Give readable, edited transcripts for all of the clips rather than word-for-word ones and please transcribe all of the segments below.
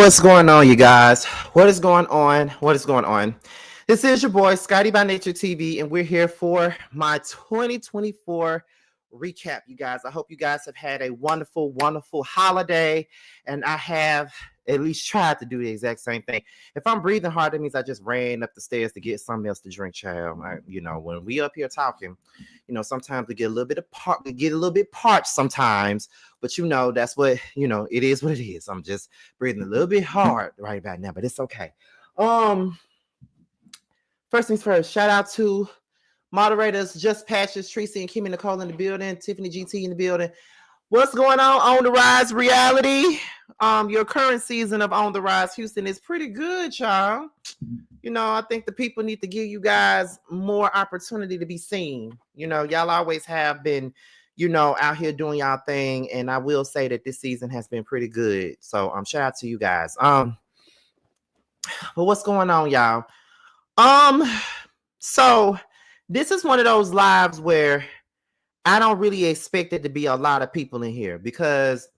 What's going on, you guys? What is going on? What is going on? This is your boy, Scotty by Nature TV, and we're here for my 2024 recap, you guys. I hope you guys have had a wonderful, wonderful holiday, and I have at least tried to do the exact same thing. If I'm breathing hard, that means I just ran up the stairs to get something else to drink, child. When we up here talking, sometimes we get a little bit parched sometimes, but that's what it is what it is. I'm just breathing a little bit hard right about now, but it's okay. First things first, shout out to moderators Just Patches, Tracy and Kimmy Nicole in the building, Tiffany GT in the building. What's going on the Rise reality? Your current season of On the Rise Houston is pretty good, y'all. I think the people need to give you guys more opportunity to be seen. Y'all always have been, out here doing y'all thing, and I will say that this season has been pretty good. So shout out to you guys. But what's going on, y'all? So this is one of those lives where I don't really expect it to be a lot of people in here, because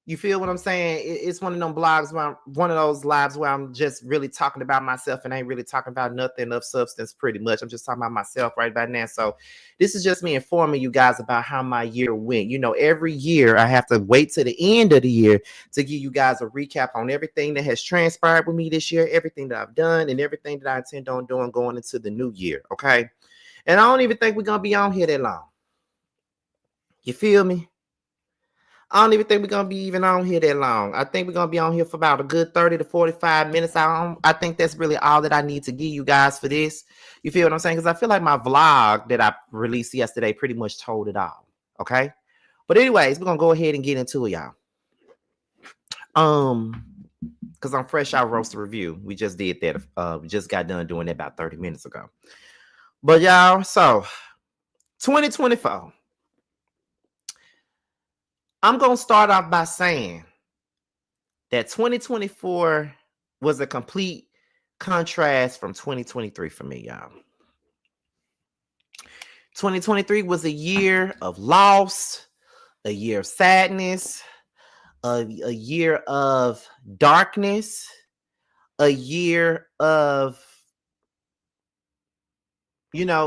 you feel what I'm saying? It's one of them blogs one of those lives where I'm just really talking about myself and ain't really talking about nothing of substance pretty much. I'm just talking about myself right about now. So this is just me informing you guys about how my year went. Every year I have to wait to the end of the year to give you guys a recap on everything that has transpired with me this year, everything that I've done, and everything that I intend on doing going into the new year, okay? And I don't even think we're going to be on here that long. You feel me? I don't even think we're going to be even on here that long. I think we're going to be on here for about a good 30 to 45 minutes. I think that's really all that I need to give you guys for this. You feel what I'm saying? Because I feel like my vlog that I released yesterday pretty much told it all. Okay? But anyways, we're going to go ahead and get into it, y'all. Because I'm fresh out roast review. We just did that. We just got done doing that about 30 minutes ago. But y'all, so 2024. I'm going to start off by saying that 2024 was a complete contrast from 2023 for me, y'all. 2023 was a year of loss, a year of sadness, a year of darkness, a year of,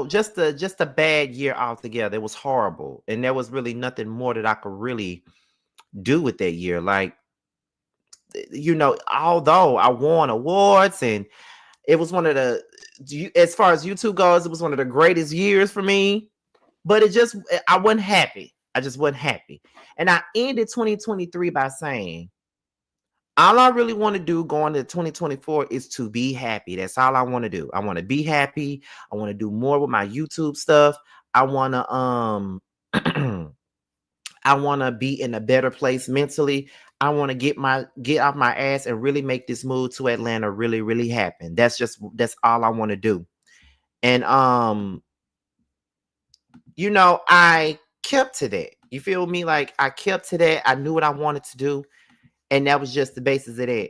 just a bad year altogether. It was horrible. And there was really nothing more that I could really do with that year. Like, although I won awards and it was one of the, as far as YouTube goes, it was one of the greatest years for me, but I wasn't happy. I just wasn't happy. And I ended 2023 by saying, all I really want to do going to 2024 is to be happy. That's all I want to do. I want to be happy. I want to do more with my YouTube stuff. I want to I want to be in a better place mentally. I want to get off my ass and really make this move to Atlanta really, really happen. That's all I want to do. And I kept to that. You feel me? Like, I kept to that. I knew what I wanted to do. And that was just the basis of that.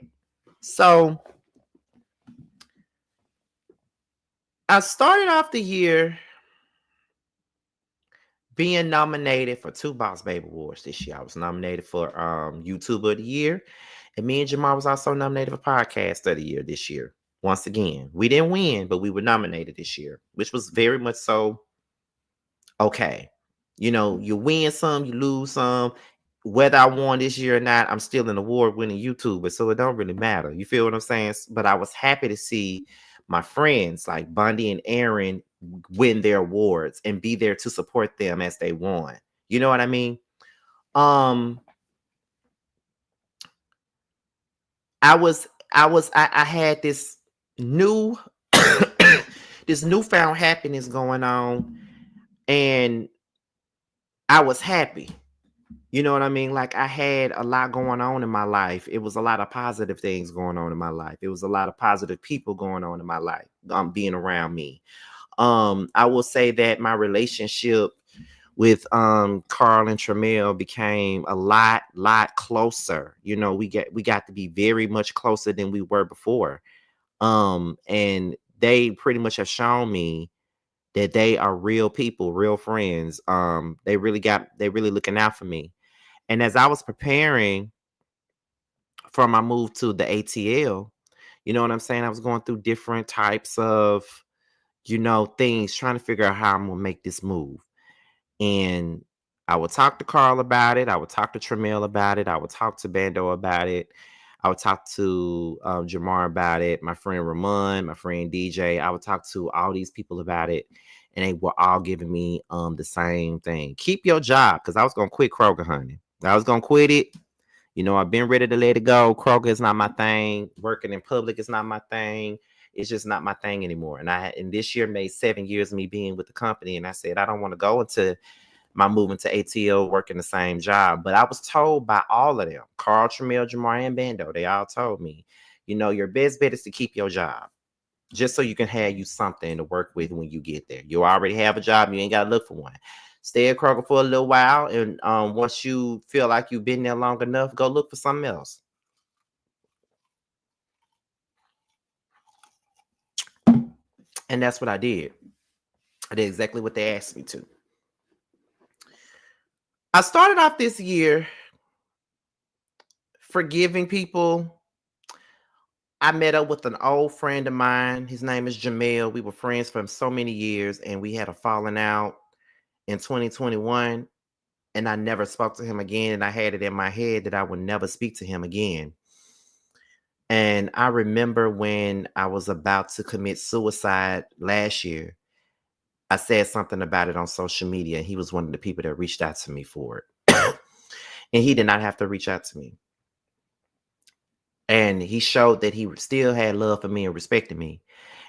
So I started off the year being nominated for 2 Boss Baby Awards this year. I was nominated for YouTuber of the Year. And me and Jamar was also nominated for Podcast of the Year this year. Once again, we didn't win, but we were nominated this year, which was very much so okay. You win some, you lose some. Whether I won this year or not, I'm still an award-winning YouTuber, so it don't really matter. You feel what I'm saying? But I was happy to see my friends like Bundy and Aaron win their awards and be there to support them as they won. You know what I mean? I had this new this newfound happiness going on, and I was happy. You know what I mean? Like, I had a lot going on in my life. It was a lot of positive things going on in my life. It was a lot of positive people going on in my life, being around me. I will say that my relationship with Carl and Tramel became a lot closer. We got to be very much closer than we were before. And they pretty much have shown me that they are real people, real friends. They really looking out for me. And as I was preparing from I moved to the ATL, you know what I'm saying? I was going through different types of, things, trying to figure out how I'm gonna make this move. And I would talk to Carl about it. I would talk to Tramiel about it. I would talk to Bando about it. I would talk to Jamar about it. My friend Ramon, my friend DJ. I would talk to all these people about it, and they were all giving me the same thing: keep your job, because I was gonna quit Kroger, honey. I was gonna quit it. I've been ready to let it go. Kroger is not my thing. Working in public is not my thing. It's just not my thing anymore. And this year made 7 years of me being with the company. And I said, I don't want to go into my moving to ATL working the same job. But I was told by all of them, Carl, Tramiel, Jamar, and Bando, they all told me, your best bet is to keep your job, just so you can have you something to work with when you get there. You already have a job. You ain't got to look for one. Stay at Kroger for a little while. And once you feel like you've been there long enough, go look for something else. And that's what I did. I did exactly what they asked me to. I started off this year forgiving people. I met up with an old friend of mine. His name is Jamel. We were friends for so many years, and we had a falling out in 2021. And I never spoke to him again. And I had it in my head that I would never speak to him again. And I remember when I was about to commit suicide last year, I said something about it on social media. And he was one of the people that reached out to me for it. And he did not have to reach out to me. And he showed that he still had love for me and respected me.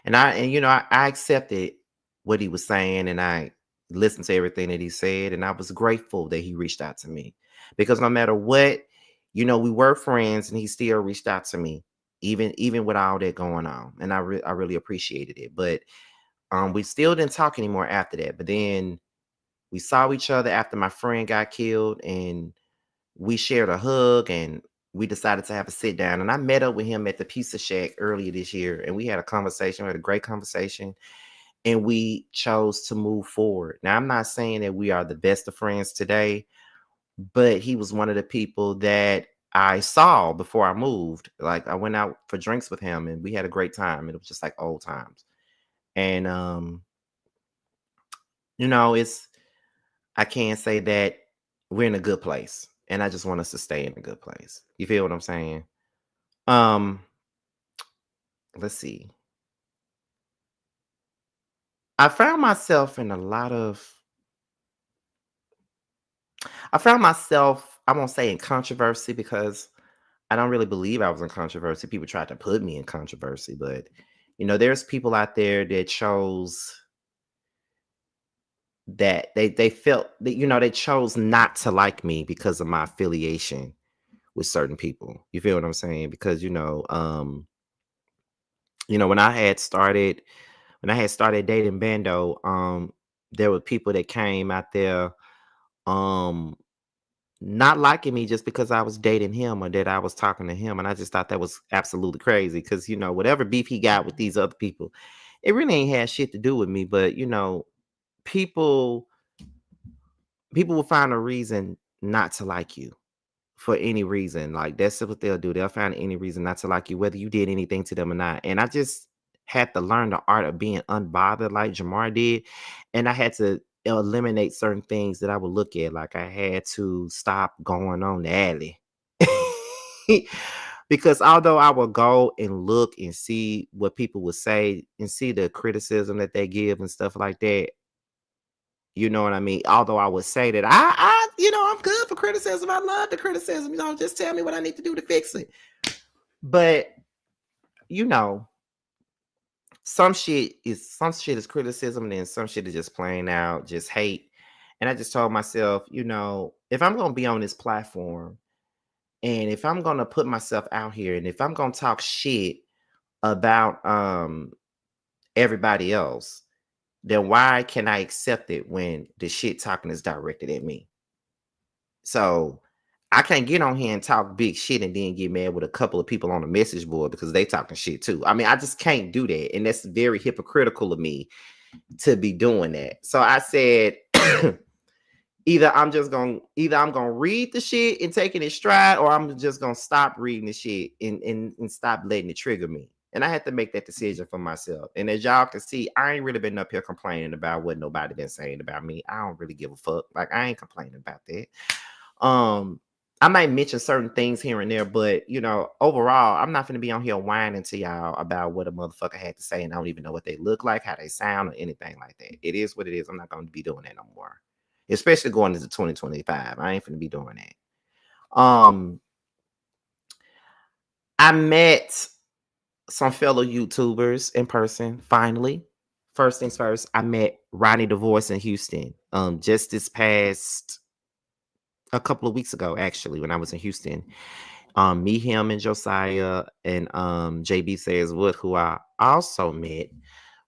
And I accepted what he was saying, and I listened to everything that he said. And I was grateful that he reached out to me, because no matter what, we were friends, and he still reached out to me, even with all that going on. And I really appreciated it. But we still didn't talk anymore after that. But then we saw each other after my friend got killed, and we shared a hug, and we decided to have a sit down. And I met up with him at the Pizza Shack earlier this year, and we had a conversation. We had a great conversation, and we chose to move forward. Now, I'm not saying that we are the best of friends today, but he was one of the people that I saw before I moved. Like, I went out for drinks with him, and we had a great time. It was just like old times. And I can't say that we're in a good place, and I just want us to stay in a good place. You feel what I'm saying? Um, let's see. I found myself in a lot of I won't say in controversy, because I don't really believe I was in controversy. People tried to put me in controversy, but there's people out there that chose that they felt that they chose not to like me because of my affiliation with certain people. You feel what I'm saying? Because when I had started dating Bando, there were people that came out there um not liking me just because I was dating him or that I was talking to him. And I just thought that was absolutely crazy, because whatever beef he got with these other people, it really ain't had shit to do with me. But people will find a reason not to like you for any reason. Like, that's what they'll do. They'll find any reason not to like you, whether you did anything to them or not. And I just had to learn the art of being unbothered like Jamar did. And I had to eliminate certain things that I would look at. Like, I had to stop going on the alley. Because although I would go and look and see what people would say and see the criticism that they give and stuff like that, you know what I mean? Although I would say that I'm good for criticism. I love the criticism. Just tell me what I need to do to fix it. But some shit is criticism, and then some shit is just plain out, just hate. And I just told myself, if I'm gonna be on this platform, and if I'm gonna put myself out here, and if I'm gonna talk shit about everybody else, then why can I accept it when the shit talking is directed at me? So I can't get on here and talk big shit and then get mad with a couple of people on the message board because they talking shit too. I mean, I just can't do that. And that's very hypocritical of me to be doing that. So I said, either I'm gonna read the shit and take it in stride, or I'm just gonna stop reading the shit and stop letting it trigger me. And I had to make that decision for myself. And as y'all can see, I ain't really been up here complaining about what nobody been saying about me. I don't really give a fuck. Like, I ain't complaining about that. I might mention certain things here and there, but overall, I'm not gonna be on here whining to y'all about what a motherfucker had to say, and I don't even know what they look like, how they sound, or anything like that. It is what it is. I'm not gonna be doing that no more. Especially going into 2025. I ain't gonna be doing that. I met some fellow YouTubers in person, finally. First things first, I met Ronnie the Voice in Houston. Just this past a couple of weeks ago, actually, when I was in Houston. Me, him, and Josiah and JB Says What, who I also met.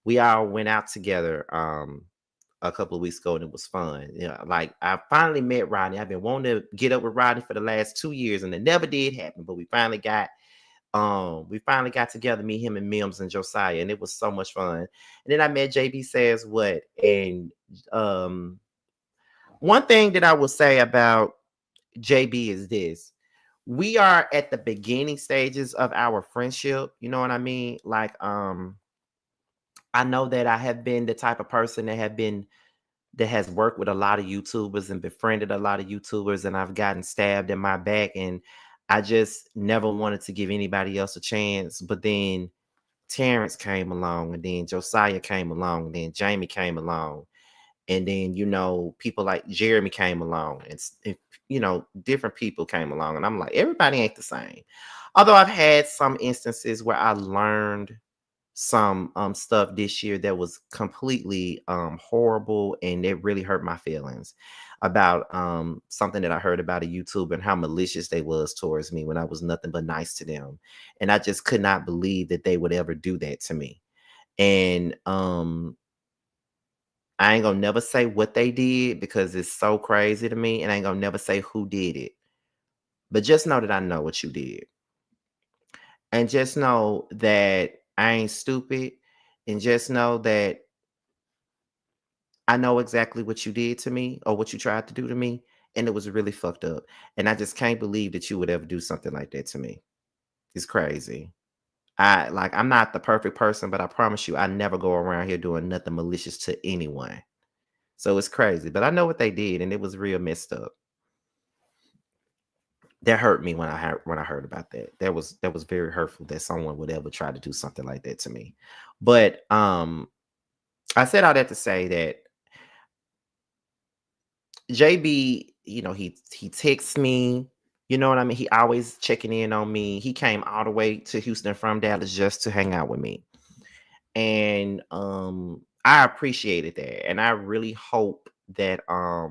We all went out together a couple of weeks ago, and it was fun. Like, I finally met Ronnie. I've been wanting to get up with Ronnie for the last 2 years, and it never did happen. But we finally got together, me, him, and Mims and Josiah, and it was so much fun. And then I met JB Says What, and one thing that I will say about JB is this: we are at the beginning stages of our friendship. You know what I mean? Like, I know that I have been the type of person that has worked with a lot of YouTubers and befriended a lot of YouTubers, and I've gotten stabbed in my back, and I just never wanted to give anybody else a chance. But then Terrence came along, and then Josiah came along, and then Jamie came along, and then people like Jeremy came along, and different people came along, and I'm like, everybody ain't the same. Although I've had some instances where I learned some stuff this year that was completely horrible, and it really hurt my feelings about something that I heard about a YouTuber and how malicious they was towards me when I was nothing but nice to them. And I just could not believe that they would ever do that to me. And I ain't gonna never say what they did because it's so crazy to me, and I ain't gonna never say who did it. But just know that I know what you did. And just know that I ain't stupid. And just know that I know exactly what you did to me or what you tried to do to me. And it was really fucked up. And I just can't believe that you would ever do something like that to me. It's crazy. I'm not the perfect person, but I promise you, I never go around here doing nothing malicious to anyone. So it's crazy. But I know what they did, and it was real messed up. That hurt me when I heard about that. That was very hurtful that someone would ever try to do something like that to me. But I said all that to say that JB, he texts me, you know what I mean? He always checking in on me. He came all the way to Houston from Dallas just to hang out with me. And I appreciated that. And I really hope that I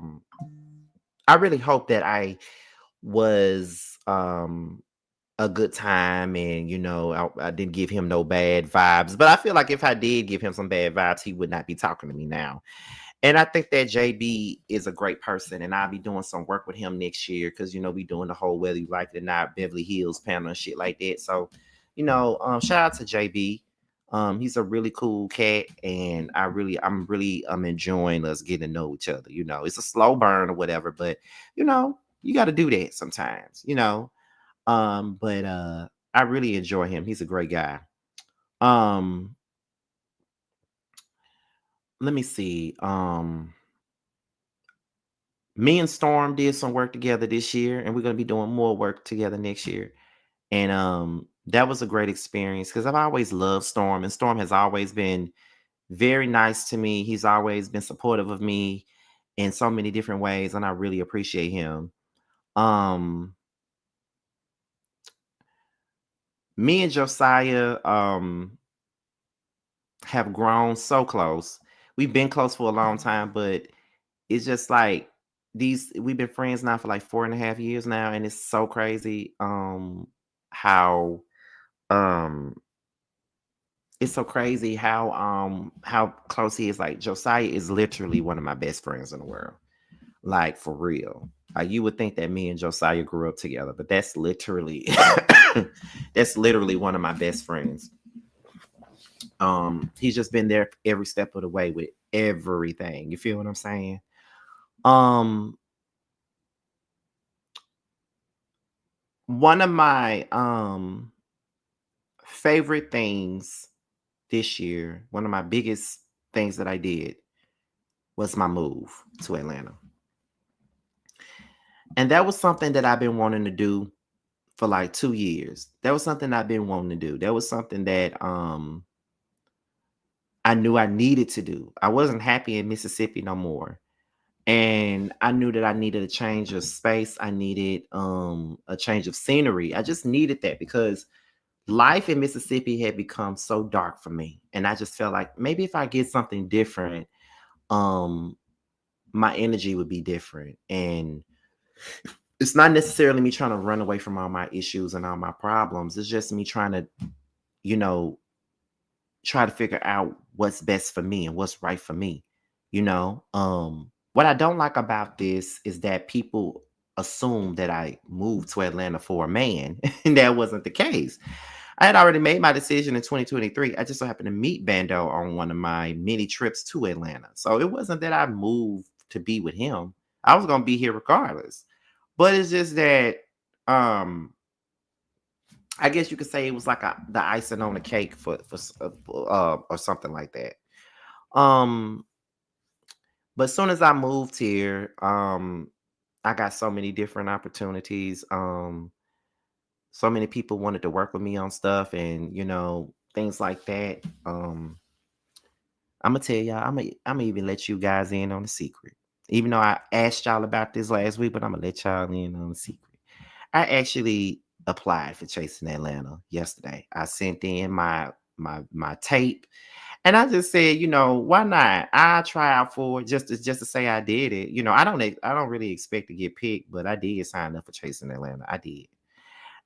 was a good time, and I didn't give him no bad vibes. But I feel like if I did give him some bad vibes, he would not be talking to me now. And I think that JB is a great person, and I'll be doing some work with him next year because we doing the whole whether you like it or not Beverly Hills panel and shit like that. So, shout out to JB. He's a really cool cat, and I'm really enjoying us getting to know each other. It's a slow burn or whatever, but you got to do that sometimes. But I really enjoy him. He's a great guy. Let me see. Me and Storm did some work together this year, and we're gonna be doing more work together next year. And that was a great experience because I've always loved Storm, and Storm has always been very nice to me. He's always been supportive of me in so many different ways, and I really appreciate him. Me and Josiah have grown so close. We've been close for a long time, but it's just like we've been friends now for like 4.5 years now, and it's so crazy how it's so crazy how close he is. Like, Josiah is literally one of my best friends in the world. Like, for real. Like, you would think that me and Josiah grew up together, but that's literally one of my best friends. He's just been there every step of the way with everything. You feel what I'm saying? Um, one of my favorite things this year, one of my biggest things that I did was my move to Atlanta. And that was something that I've been wanting to do for like 2 years. That was something I've been wanting to do. That was something that I knew I needed to do. I wasn't happy in Mississippi no more. And I knew that I needed a change of space. I needed a change of scenery. I just needed that because life in Mississippi had become so dark for me. And I just felt like maybe if I get something different, um, my energy would be different. And it's not necessarily me trying to run away from all my issues and all my problems. It's just me trying to, you know, try to figure out what's best for me and what's right for me. What I don't like about this is that people assume that I moved to Atlanta for a man, and that wasn't the case. I had already made my decision in 2023. I just so happened to meet Bando on one of my many trips to Atlanta. So it wasn't that I moved to be with him. I was gonna be here regardless. But it's just that I guess you could say it was like the icing on the cake or something like that. Um, but as soon as I moved here, I got so many different opportunities. So many people wanted to work with me on stuff and things like that. I'm gonna tell y'all, I'm gonna even let you guys in on the secret. Even though I asked y'all about this last week, but I'm gonna let y'all in on the secret. I actually applied for Chasing Atlanta yesterday. I sent in my tape, and I just said, why not? I try out for it just to say I did it. I don't really expect to get picked, but I did sign up for Chasing Atlanta. I did.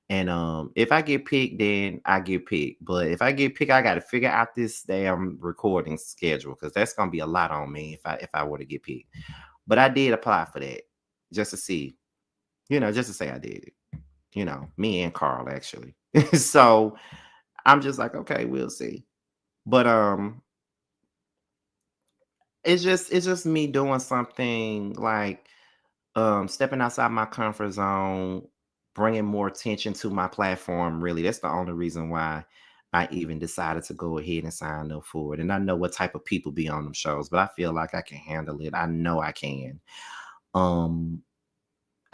And if I get picked, then I get picked. But if I get picked, I got to figure out this damn recording schedule because that's gonna be a lot on me if I were to get picked. But I did apply for that just to see, just to say I did it. Me and Carl actually. So I'm just like, okay, we'll see. But it's just me doing something like stepping outside my comfort zone, bringing more attention to my platform. Really, that's the only reason why I even decided to go ahead and sign up for it. And I know what type of people be on them shows, but I feel like I can handle it. I know I can. Um,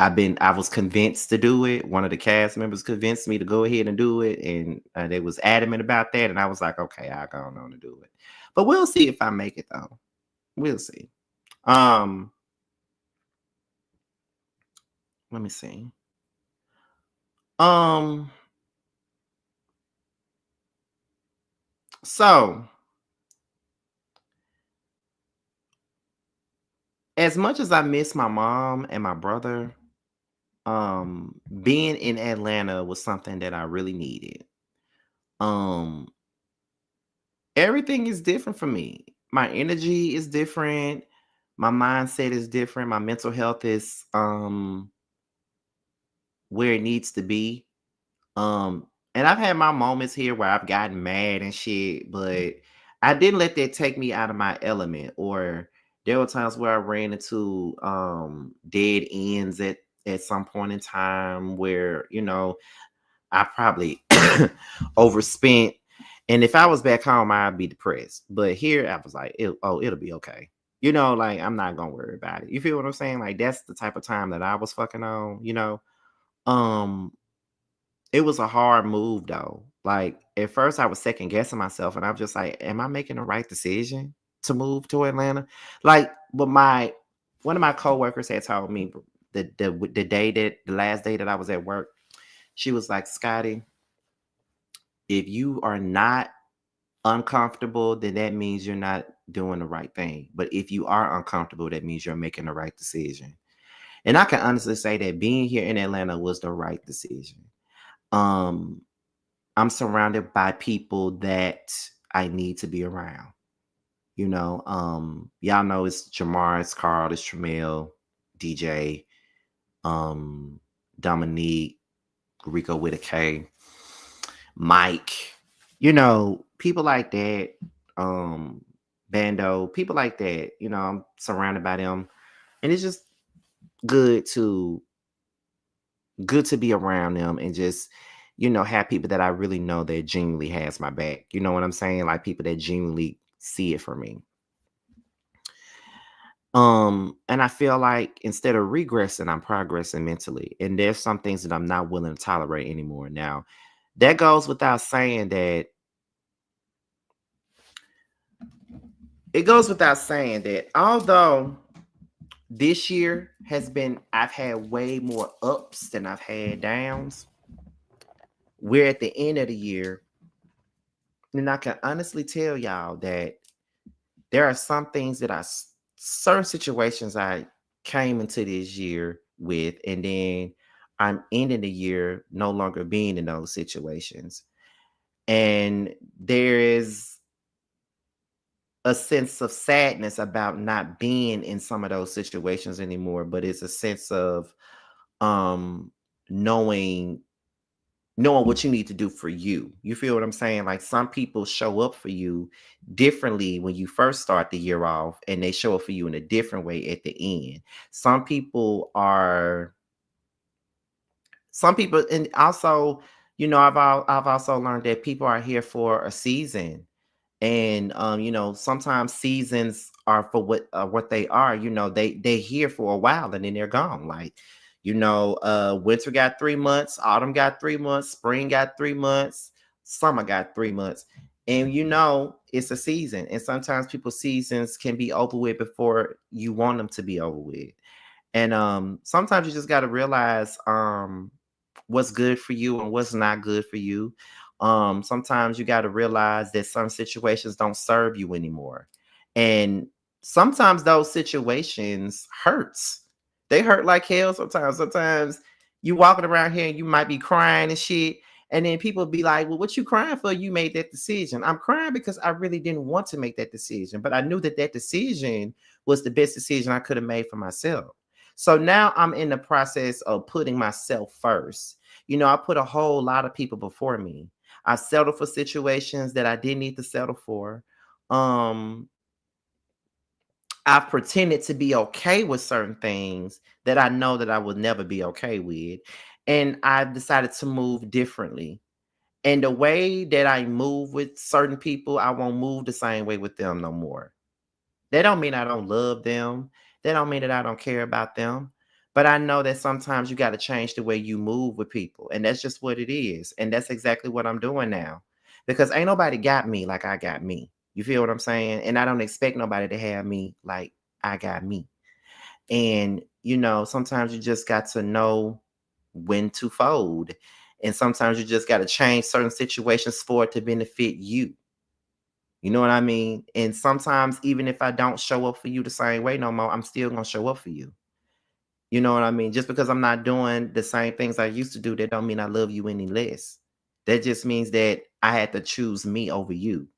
I was convinced to do it. One of the cast members convinced me to go ahead and do it, and they was adamant about that. And I was like, okay, I'll go on to do it. But we'll see if I make it though. We'll see. Um, let me see. Um, so as much as I miss my mom and my brother, being in Atlanta was something that I really needed. Um, Everything is different for me. My energy is different. My mindset is different. My mental health is where it needs to be. And I've had my moments here where I've gotten mad and shit, but I didn't let that take me out of my element. Or there were times where I ran into dead ends at some point in time where, I probably overspent. And if I was back home, I'd be depressed. But here I was like, it'll be okay. Like I'm not gonna worry about it. You feel what I'm saying? Like that's the type of time that I was fucking on. Um, it was a hard move though. Like at first I was second guessing myself and I'm just like, am I making the right decision to move to Atlanta? Like, but one of my coworkers had told me the last day that I was at work, she was like, Scotty, if you are not uncomfortable, then that means you're not doing the right thing. But if you are uncomfortable, that means you're making the right decision. And I can honestly say that being here in Atlanta was the right decision. Um, I'm surrounded by people that I need to be around. Y'all know it's Jamar, it's Carl, it's Tramel, DJ, um, Dominique, Rico with a K, Mike, people like that, Bando, people like that, I'm surrounded by them. And it's just good to good to be around them and just, have people that I really know that genuinely has my back. You know what I'm saying? Like people that genuinely see it for me. And I feel like instead of regressing, I'm progressing mentally. And there's some things that I'm not willing to tolerate anymore. Now, that goes without saying that it goes without saying that although this year I've had way more ups than I've had downs. We're at the end of the year, and I can honestly tell y'all that there are some things certain situations I came into this year with, and then I'm ending the year no longer being in those situations. And there is a sense of sadness about not being in some of those situations anymore, but it's a sense of um knowing knowing what you need to do for you. You feel what I'm saying? Like some people show up for you differently when you first start the year off, and they show up for you in a different way at the end. Some people are some people, and also, I've also learned that people are here for a season. And sometimes seasons are for what they are. They here for a while and then they're gone. Like, winter got 3 months, autumn got 3 months, spring got 3 months, summer got 3 months. And it's a season, and sometimes people's seasons can be over with before you want them to be over with. And sometimes you just got to realize what's good for you and what's not good for you. Sometimes you got to realize that some situations don't serve you anymore. And sometimes those situations hurts. They hurt like hell sometimes. Sometimes you walking around here and you might be crying and shit. And then people be like, well, what you crying for? You made that decision. I'm crying because I really didn't want to make that decision. But I knew that that decision was the best decision I could have made for myself. So now I'm in the process of putting myself first. I put a whole lot of people before me. I settled for situations that I didn't need to settle for. Um, I've pretended to be okay with certain things that I know that I would never be okay with. And I've decided to move differently. And the way that I move with certain people, I won't move the same way with them no more. That don't mean I don't love them. That don't mean that I don't care about them. But I know that sometimes you got to change the way you move with people. And that's just what it is. And that's exactly what I'm doing now. Because ain't nobody got me like I got me. You feel what I'm saying? And I don't expect nobody to have me like I got me. And, sometimes you just got to know when to fold. And sometimes you just got to change certain situations for it to benefit you. You know what I mean? And sometimes even if I don't show up for you the same way no more, I'm still gonna show up for you. You know what I mean? Just because I'm not doing the same things I used to do, that don't mean I love you any less. That just means that I had to choose me over you.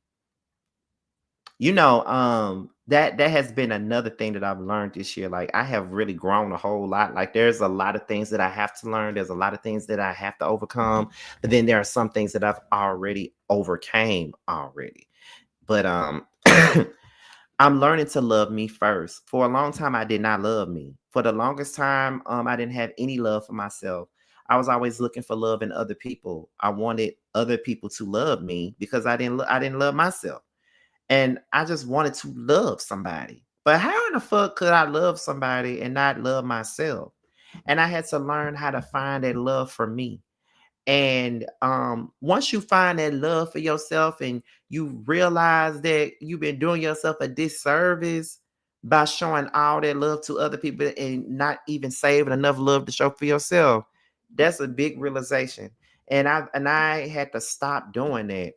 That has been another thing that I've learned this year. Like I have really grown a whole lot. Like there's a lot of things that I have to learn. There's a lot of things that I have to overcome. But then there are some things that I've already overcame already. But I'm learning to love me first. For a long time, I did not love me. For the longest time, I didn't have any love for myself. I was always looking for love in other people. I wanted other people to love me because I didn't love myself, and I just wanted to love somebody. But how in the fuck could I love somebody and not love myself? And I had to learn how to find that love for me. And once you find that love for yourself and you realize that you've been doing yourself a disservice by showing all that love to other people and not even saving enough love to show for yourself, that's a big realization. And I had to stop doing that.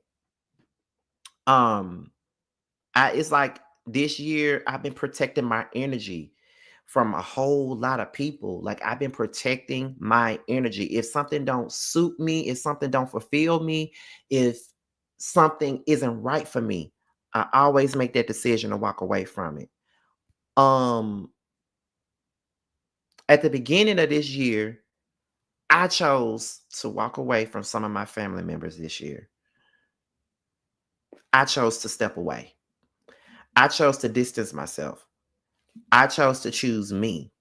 Um, it's like this year I've been protecting my energy from a whole lot of people. Like I've been protecting my energy. If something don't suit me, if something don't fulfill me, if something isn't right for me, I always make that decision to walk away from it. Um at the beginning of this year, I chose to walk away from some of my family members this year. I chose to step away. I chose to distance myself. I chose to choose me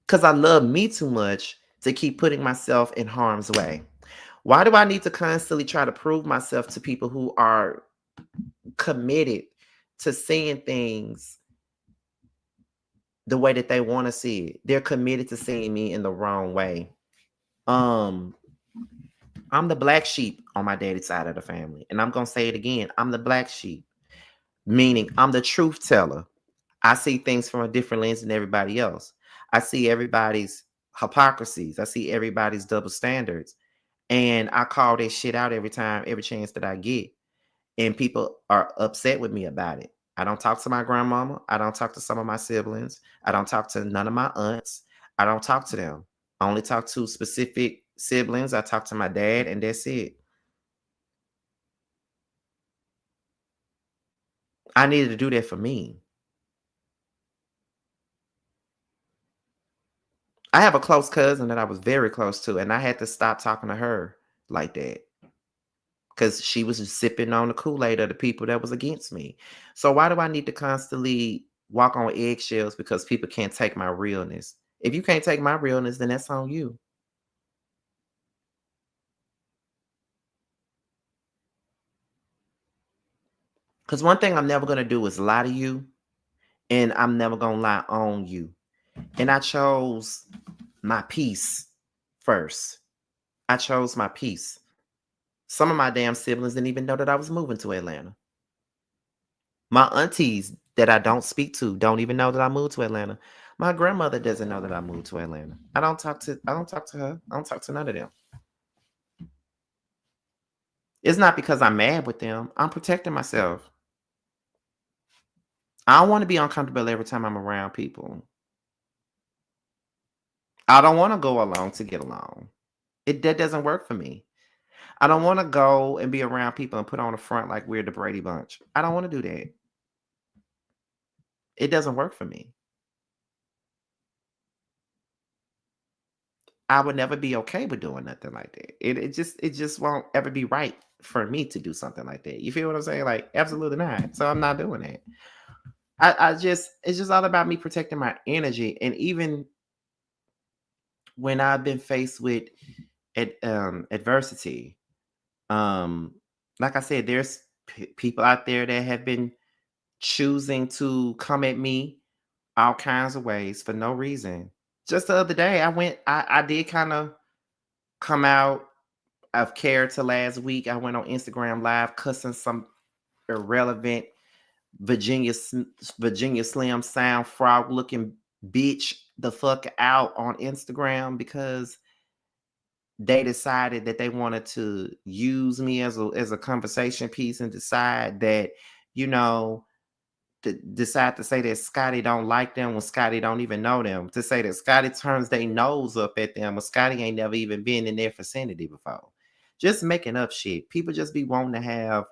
because I love me too much to keep putting myself in harm's way. Why do I need to constantly try to prove myself to people who are committed to seeing things the way that they want to see it? They're committed to seeing me in the wrong way. Um, I'm the black sheep on my daddy's side of the family. And I'm going to say it again. I'm the black sheep, meaning I'm the truth teller. I see things from a different lens than everybody else. I see everybody's hypocrisies. I see everybody's double standards. And I call that shit out every time, every chance that I get. And people are upset with me about it. I don't talk to my grandmama. I don't talk to some of my siblings. I don't talk to none of my aunts. I don't talk to them. I only talk to specific siblings. I talk to my dad, and that's it. I needed to do that for me. I have a close cousin that I was very close to, and I had to stop talking to her like that because she was just sipping on the Kool-Aid of the people that was against me. So why do I need to constantly walk on eggshells because people can't take my realness? If you can't take my realness, then that's on you. Because one thing I'm never going to do is lie to you, and I'm never going to lie on you. And I chose my peace first. I chose my peace. Some of my damn siblings didn't even know that I was moving to Atlanta. My aunties that I don't speak to don't even know that I moved to Atlanta. My grandmother doesn't know that I moved to Atlanta. I don't talk to her. I don't talk to none of them. It's not because I'm mad with them. I'm protecting myself. I don't want to be uncomfortable every time I'm around people. I don't want to go along to get along. That doesn't work for me. I don't want to go and be around people and put on a front like we're the Brady Bunch. I don't want to do that. It doesn't work for me. I would never be okay with doing nothing like that. It just won't ever be right for me to do something like that. You feel what I'm saying? Like absolutely not. So I'm not doing that. I just it's just all about me protecting my energy. And even when I've been faced with adversity, um, like I said, there's people out there that have been choosing to come at me all kinds of ways for no reason. Just the other day, I did kind of come out of character last week. I went on Instagram Live cussing some irrelevant Virginia Virginia Slim sound frog looking bitch the fuck out on Instagram because they decided that they wanted to use me as a conversation piece and decide that you know decide to say that Scotty don't like them when Scotty don't even know them. To say that Scotty turns their nose up at them when Scotty ain't never even been in their vicinity before. Just making up shit. People just be wanting to have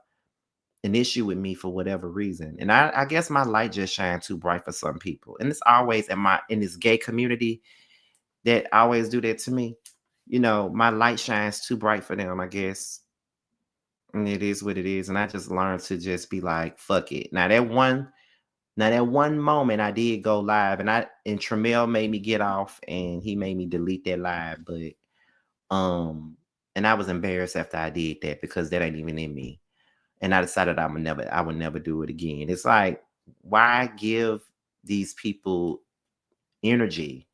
an issue with me for whatever reason. And I guess my light just shine too bright for some people. And it's always in this gay community that always do that to me. You know, my light shines too bright for them, I guess. And it is what it is. And I just learned to just be like, fuck it. Now that one moment I did go live and Tremel made me get off and he made me delete that live, but um and I was embarrassed after I did that because that ain't even in me. And I decided I would never do it again. It's like, why give these people energy?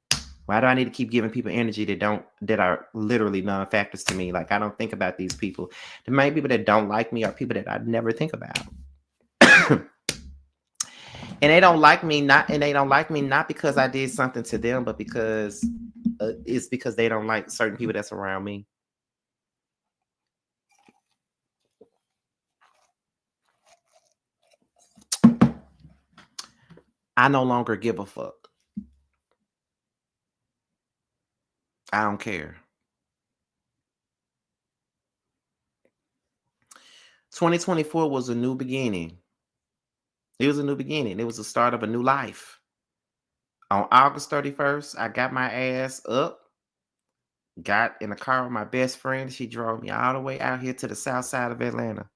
Why do I need to keep giving people energy that are literally non-factors to me? Like I don't think about these people. The main people that don't like me are people that I never think about. And they don't like me not because I did something to them, but because it's because they don't like certain people that's around me. I no longer give a fuck. I don't care. 2024 was a new beginning. It was a new beginning. It was the start of a new life. On August 31st, I got my ass up, got in the car with my best friend. She drove me all the way out here to the south side of Atlanta.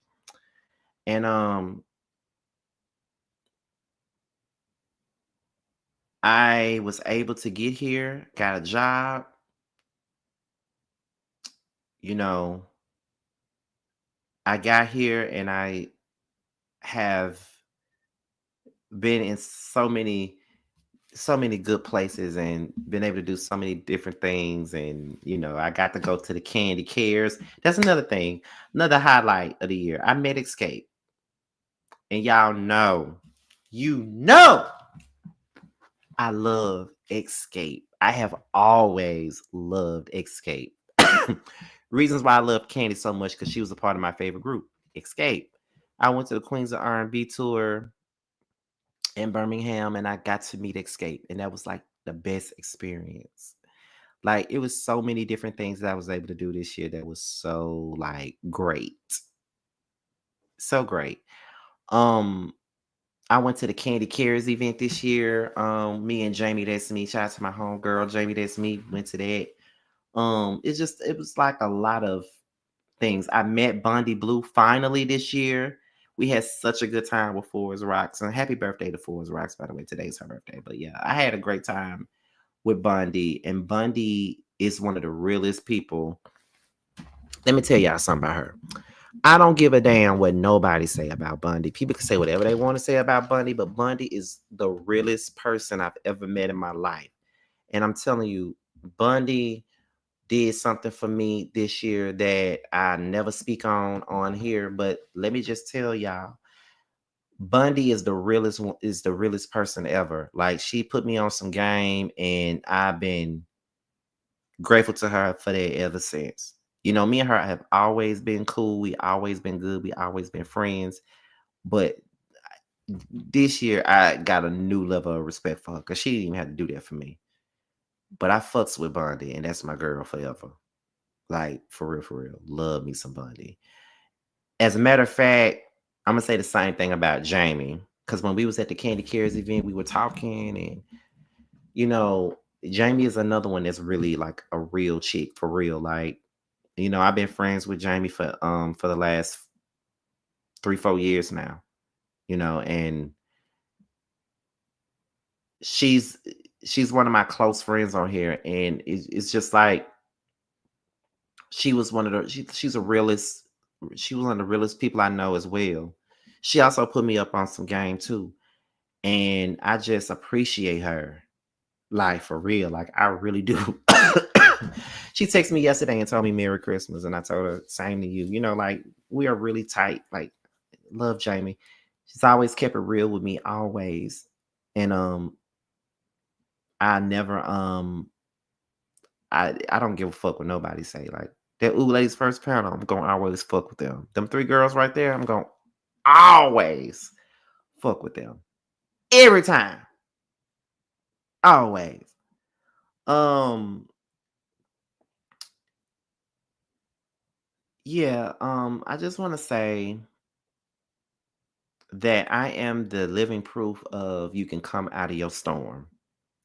And I was able to get here, got a job, you know, I got here and I have been in so many good places and been able to do so many different things. And I got to go to the candy cares. That's another thing, another highlight of the year. I met Escape, and y'all know, you know, I love Escape. I have always loved Escape. Reasons why I love Candy so much, because she was a part of my favorite group, Escape. I went to the Queens of R&B tour in Birmingham, and I got to meet Escape, and that was like the best experience. Like, it was so many different things that I was able to do this year that was so like great. So great. Um I went to the Candy Cares event this year. Me and Jamie, that's me. Shout out to my homegirl, Jamie, that's me. Went to that. It was like a lot of things. I met Bondi Blue finally this year. We had such a good time with Forest Rocks. And happy birthday to Forest Rocks, by the way. Today's her birthday. But yeah, I had a great time with Bondi. And Bondi is one of the realest people. Let me tell y'all something about her. I don't give a damn what nobody say about Bundy. People can say whatever they want to say about Bundy, but Bundy is the realest person I've ever met in my life. And I'm telling you, Bundy did something for me this year that I never speak on here. But let me just tell y'all, Bundy is the realest person ever. Like, she put me on some game, and I've been grateful to her for that ever since. Me and her have always been cool. We always been good. We always been friends. But this year, I got a new level of respect for her, because she didn't even have to do that for me. But I fucks with Bondi, and that's my girl forever. Like, for real, for real. Love me some Bondi. As a matter of fact, I'm gonna say the same thing about Jamie. Because when we was at the Candy Cares event, we were talking, and Jamie is another one that's really like a real chick, for real. Like, I've been friends with Jamie for the last 3-4 years now. And she's she's one of my close friends on here, and it's just like, she was one of the she's a realist. She was one of the realest people I know as well. She also put me up on some game too, and I just appreciate her, like, for real. Like, I really do. She texted me yesterday and told me Merry Christmas, and I told her same to you. Like, we are really tight. Like, love Jamie. She's always kept it real with me, always. And I never I don't give a fuck what nobody say. Like, that Ooh Ladies First Panel, I'm gonna always fuck with them. Them three girls right there, I'm gonna always fuck with them. Every time. Always. Um yeah, I just wanna say that I am the living proof of you can come out of your storm.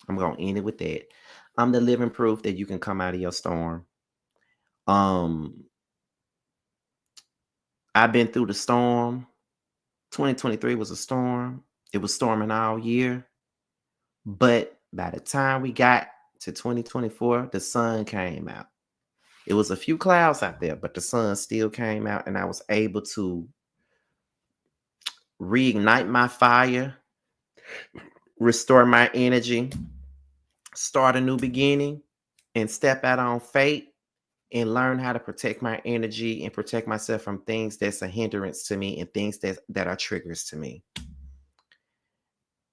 I'm gonna end it with that. I'm the living proof that you can come out of your storm. Um, I've been through the storm. 2023 was a storm. It was storming all year. But by the time we got to 2024, the sun came out. It was a few clouds out there, but the sun still came out, and I was able to reignite my fire, restore my energy, start a new beginning, and step out on faith, and learn how to protect my energy and protect myself from things that's a hindrance to me, and things that are triggers to me.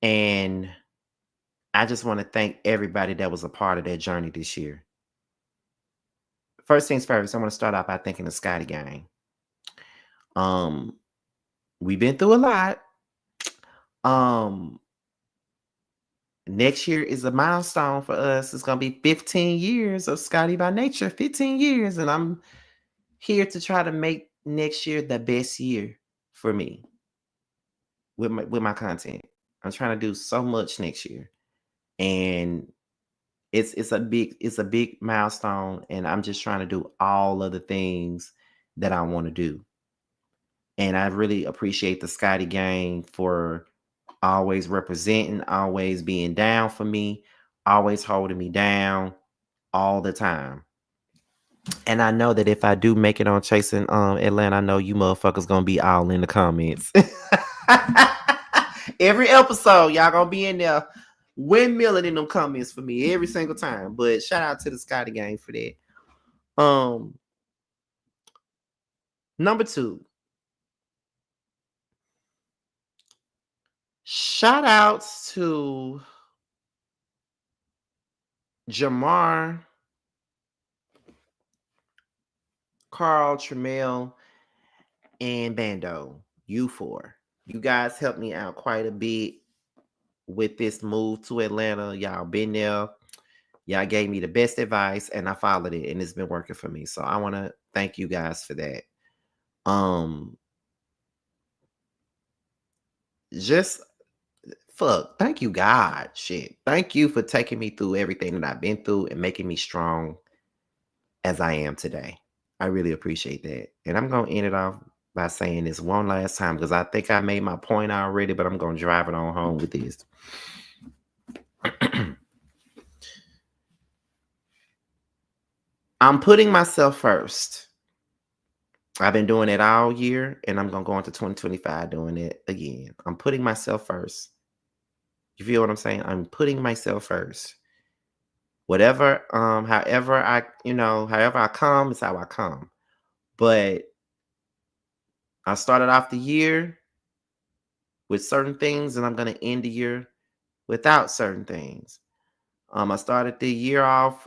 And I just want to thank everybody that was a part of that journey this year. First things first, I want to start off by thanking the Scotty gang. Um, we've been through a lot. Um, Next year is a milestone for us. It's gonna be 15 years of Scotty by Nature. 15 years, and I'm here to try to make next year the best year for me with my content. I'm trying to do so much next year, and it's a big milestone, and I'm just trying to do all of the things that I want to do. And I really appreciate the Scotty gang for always representing, always being down for me, always holding me down all the time. And I know that if I do make it on Chasing Atlanta, I know you motherfuckers gonna be all in the comments. Every episode, y'all gonna be in there windmilling in them comments for me every single time. But shout out to the Scotty gang for that. Number 2. Shout outs to Jamar, Carl, Tremel, and Bando. You 4. You guys helped me out quite a bit with this move to Atlanta. Y'all been there. Y'all gave me the best advice and I followed it and it's been working for me. So I want to thank you guys for that. Just thank you, God. Shit. Thank you for taking me through everything that I've been through and making me strong as I am today. I really appreciate that. And I'm going to end it off by saying this one last time because I think I made my point already, but I'm going to drive it on home with this. I'm putting myself first. I've been doing it all year, and I'm going to go into 2025 doing it again. I'm putting myself first. You feel what I'm saying? I'm putting myself first. Whatever, however I come is how I come. But I started off the year with certain things, and I'm going to end the year without certain things. I started the year off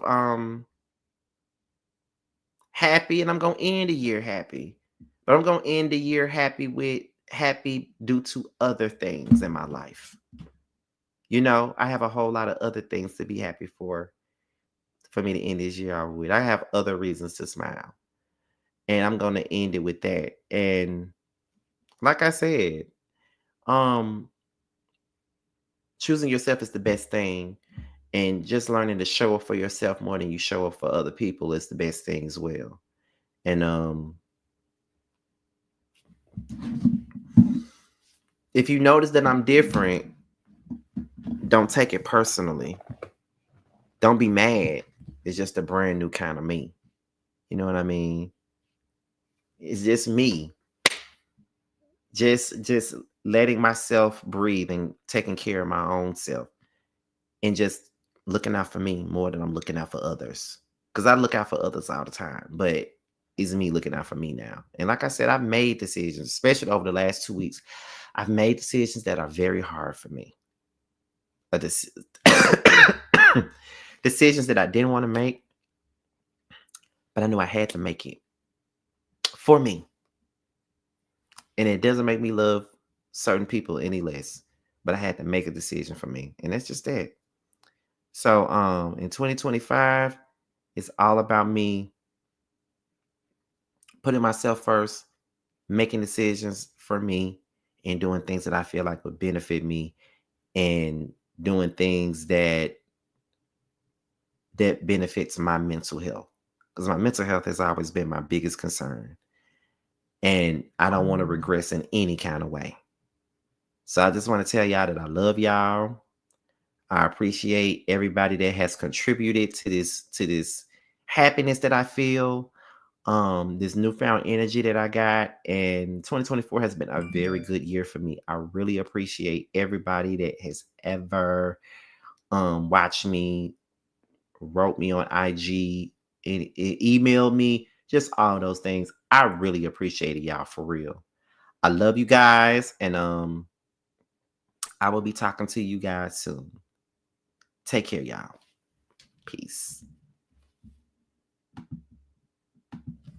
happy, and I'm going to end the year happy. But I'm going to end the year happy due to other things in my life. You know, I have a whole lot of other things to be happy for me to end this year off with. I have other reasons to smile. And I'm going to end it with that. And like I said, choosing yourself is the best thing. And just learning to show up for yourself more than you show up for other people is the best thing as well. And if you notice that I'm different, don't take it personally. Don't be mad. It's just a brand new kind of me. You know what I mean? It's just me. Just letting myself breathe and taking care of my own self. And just looking out for me more than I'm looking out for others. Because I look out for others all the time. But it's me looking out for me now. And like I said, I've made decisions, especially over the last 2 weeks. I've made decisions that are very hard for me. Decisions that I didn't want to make, but I knew I had to make it for me. And it doesn't make me love certain people any less, but I had to make a decision for me. And that's just that. So in 2025, it's all about me putting myself first, making decisions for me, and doing things that I feel like would benefit me, and doing things that benefits my mental health. Because my mental health has always been my biggest concern. And I don't want to regress in any kind of way. So I just want to tell y'all that I love y'all. I appreciate everybody that has contributed to this happiness that I feel, this newfound energy that I got. And 2024 has been a very good year for me. I really appreciate everybody that has ever watched me, wrote me on IG, and emailed me, just all those things. I really appreciate it, y'all, for real. I love you guys, and I will be talking to you guys soon. Take care, y'all. Peace.